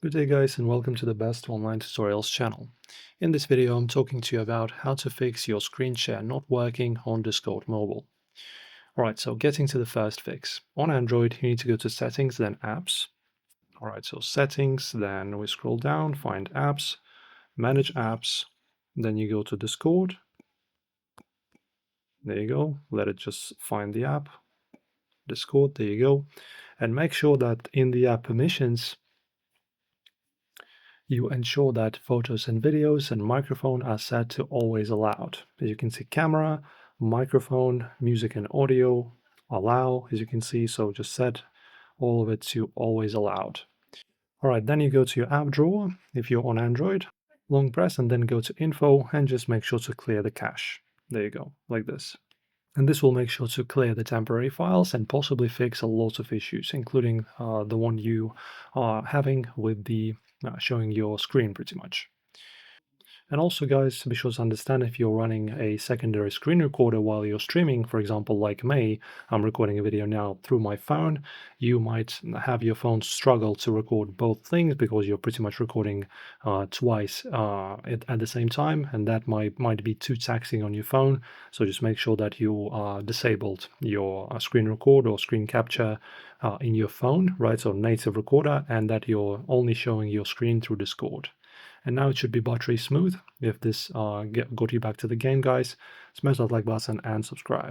Good day guys and welcome to the Best Online Tutorials channel. In this video I'm talking to you about how to fix your screen share not working on Discord Mobile. Alright, so getting to the first fix. On Android you need to go to Settings, then Apps. Alright, so Settings, then we scroll down, find Apps, Manage Apps, then you go to Discord. There you go, let it just find the app. Discord, there you go. And make sure that in the app permissions you ensure that photos and videos and microphone are set to always allowed. As you can see, camera, microphone, music and audio, allow, as you can see, so just set all of it to always allowed. All right, then you go to your app drawer if you're on Android, long press and then go to info and just make sure to clear the cache. There you go, like this. And this will make sure to clear the temporary files and possibly fix a lot of issues, including the one you are having with the showing your screen pretty much. And also, guys, be sure to understand if you're running a secondary screen recorder while you're streaming, for example, like me, I'm recording a video now through my phone, you might have your phone struggle to record both things because you're pretty much recording twice at the same time, and that might be too taxing on your phone. So just make sure that you disabled your screen record or screen capture in your phone, right? So native recorder, and that you're only showing your screen through Discord. And now it should be buttery smooth. If this got you back to the game, guys, smash that like button and subscribe.